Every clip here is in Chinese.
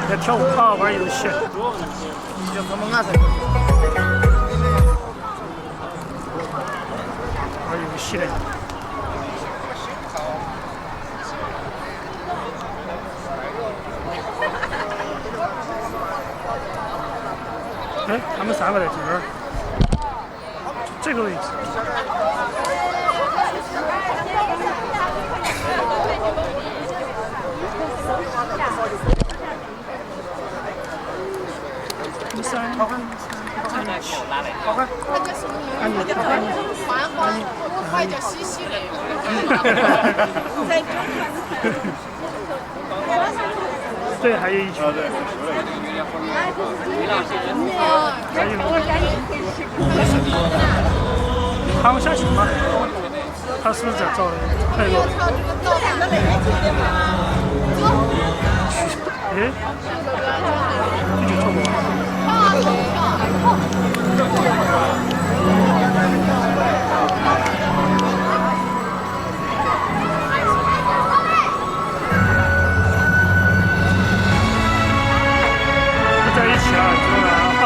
在跳舞啊，玩游戏。玩游戏嘞。哎，他们三个在这儿，这个位置。快点洗洗嘞！对，还有一群。躺下去吗？他是不是在找人？哎呦！哎，这就错过了。不在一起啊，知道吧？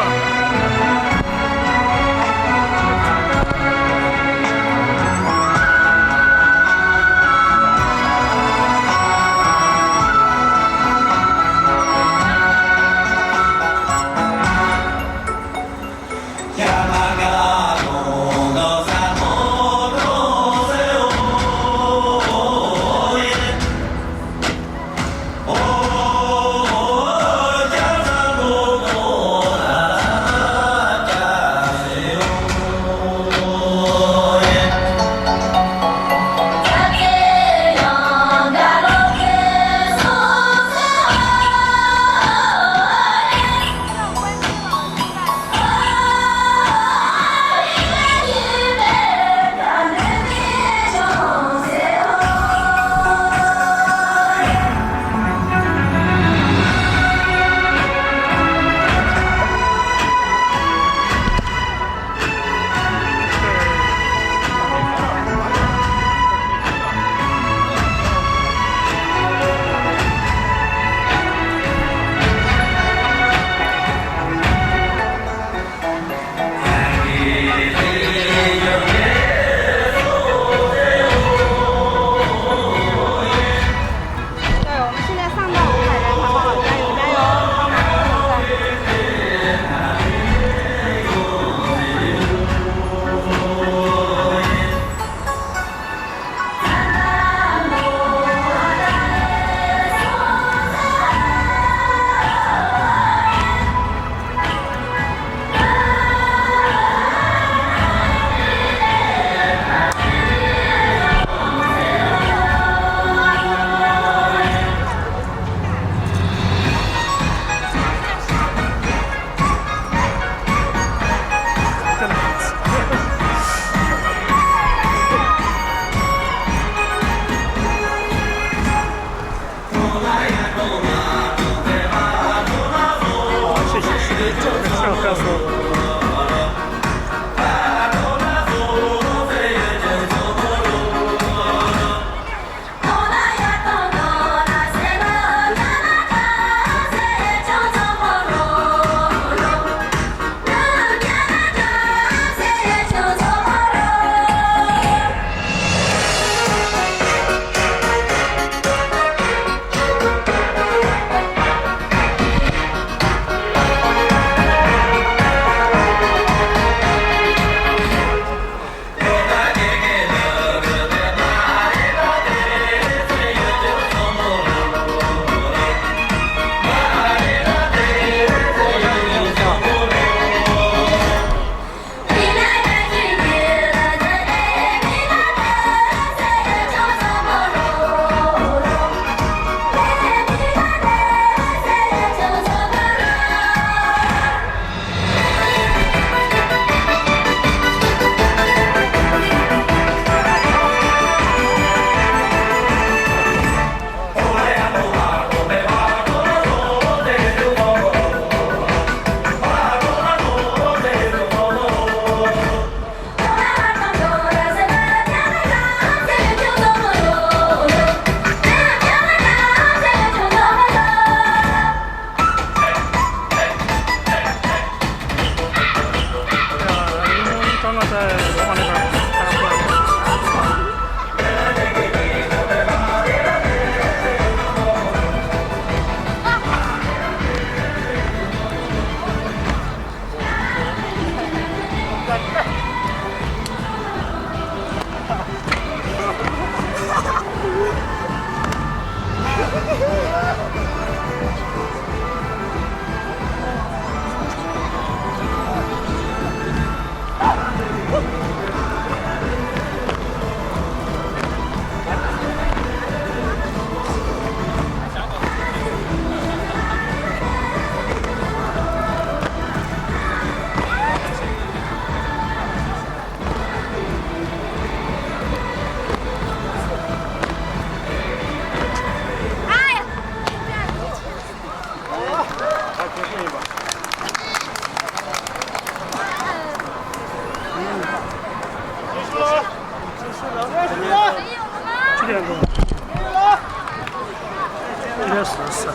是。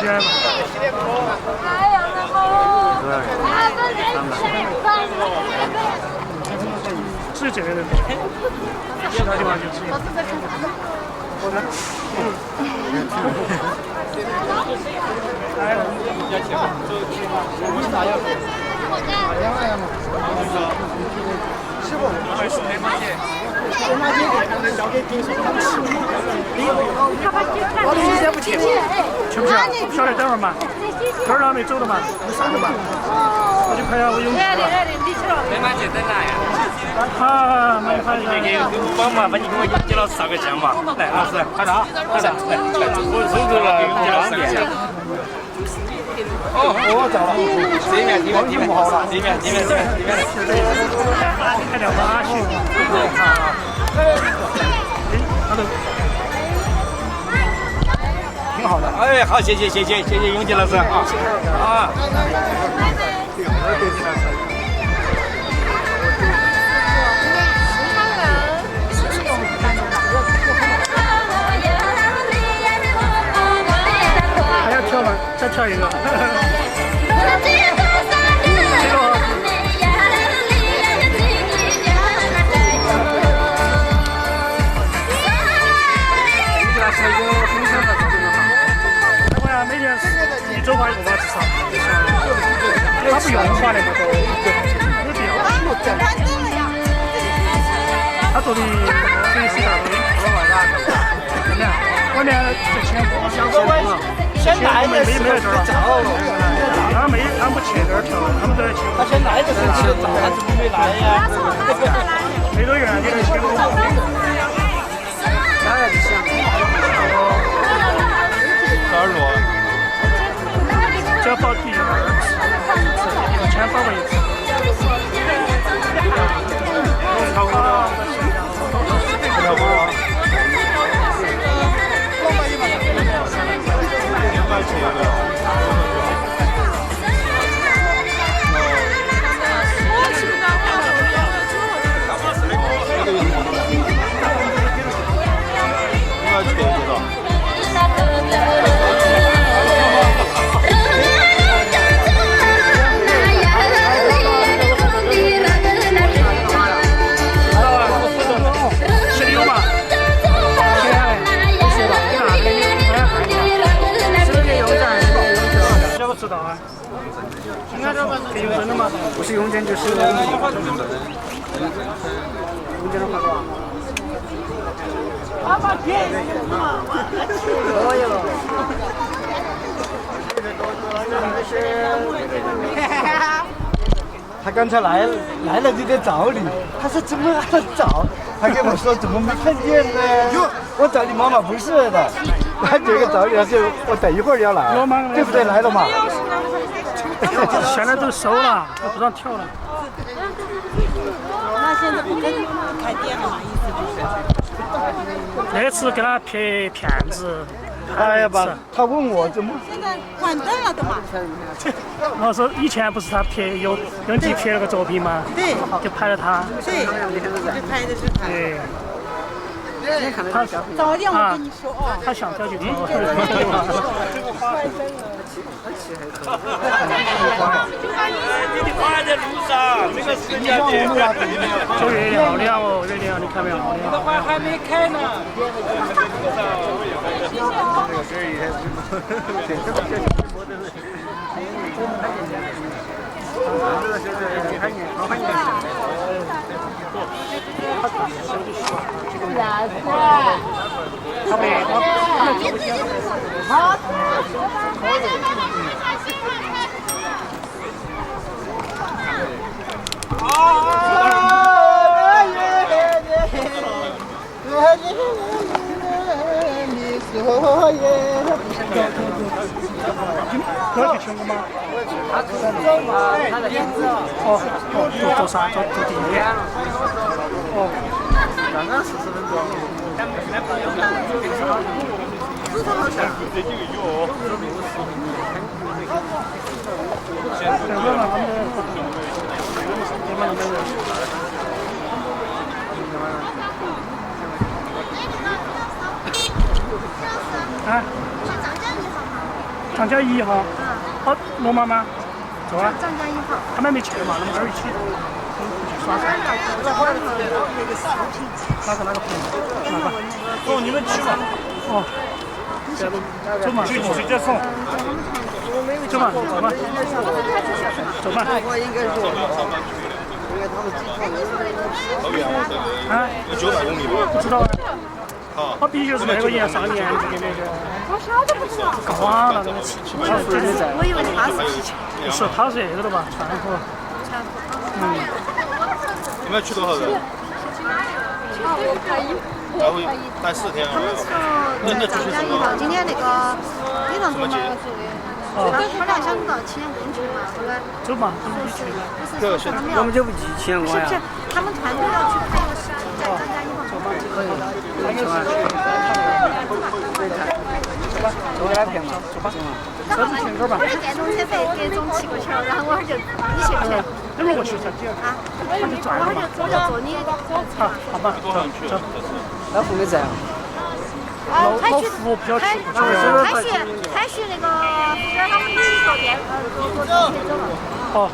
远嘛。只有这个人，其他地方就只有。去不去？不晓得，等会儿嘛。这儿还没走的嘛，你上的嘛。我就看下我有。没买去等哪呀？好，买快那个帮麻烦你给我接了10个箱吧。来，老师，快点，快点，来，我收走了，接了10个箱。哦，找了。这面不好了，这面。还聊马去。挺好的。哎，好，谢谢永杰老师啊。还要跳吗？再跳一个。每天1周花1个吧，至少。他不用花那么多，没必要。他做的随时大堆。真的，外面这钱不想说了，钱没在这儿了。他们不去这儿跳，他们都在去。他先来的时候去找，他怎么没来呀？没多远，你能去过？哪来的想？哪儿落？只要报第2次，1000报过1次。差不多。知道啊，可以用真的吗？不是用针就是用针的话多少？爸爸便宜嘛，可以了。他刚才来了就在找你，他说怎么还找？他跟我说怎么没看见呢？我找你妈妈不是的，他这个找你，他说我等一会儿要来，对不对？来了嘛。现在都收了，都不让跳了。那现在不跟开店了嘛？意思就是。那次给他骗子。哎呀吧，他问我怎么。现在关灯了的嘛。我说以前不是他骗用机骗了个作品吗？对。就拍了他。对。就拍的是他。对。他早点我跟你说哦。他想跳就跳。你花在路上，这个时间点。走月亮哦，月亮，你看没有？这花还没开呢。我去听过吗？做啥？做地面。哦。刚刚40分钟。啊。张家1号。好，罗妈妈，走啊。张家1号。他们没去嘛，那么2一起去耍耍。哪个朋友？哪个？哦，你们去吧。哦。走嘛，去直接送。走嘛，走嘛。走嘛。我应该是因为他们机场好远啊！啊900公里吧？不知道啊。好，他必须是那个延上年就给那个。我啥都不知道。搞忘了那个气球。我以为他是气球。不是，他是那个的吧？川普。你们要去多少人？来回待4天啊。他们说张家1号今天那个李浪做嘛，他俩想到7点钟去嘛，后来走嘛，我们去。不是说他们要，我们就不提前过呀。是不是？他们团队要去拍个视频，在张家1号。可以。走来片嘛，走吧。车子停这儿吧。我是电动车这种骑过去了，然后我儿就你去不去？你们过去才啊，我就坐你。好，好吧，走。那不没在啊。老服不要去。海巡那个服务员他们坐电坐地铁走了。好，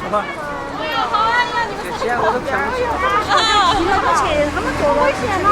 走吧。现在我都骗不去。他们坐了钱了。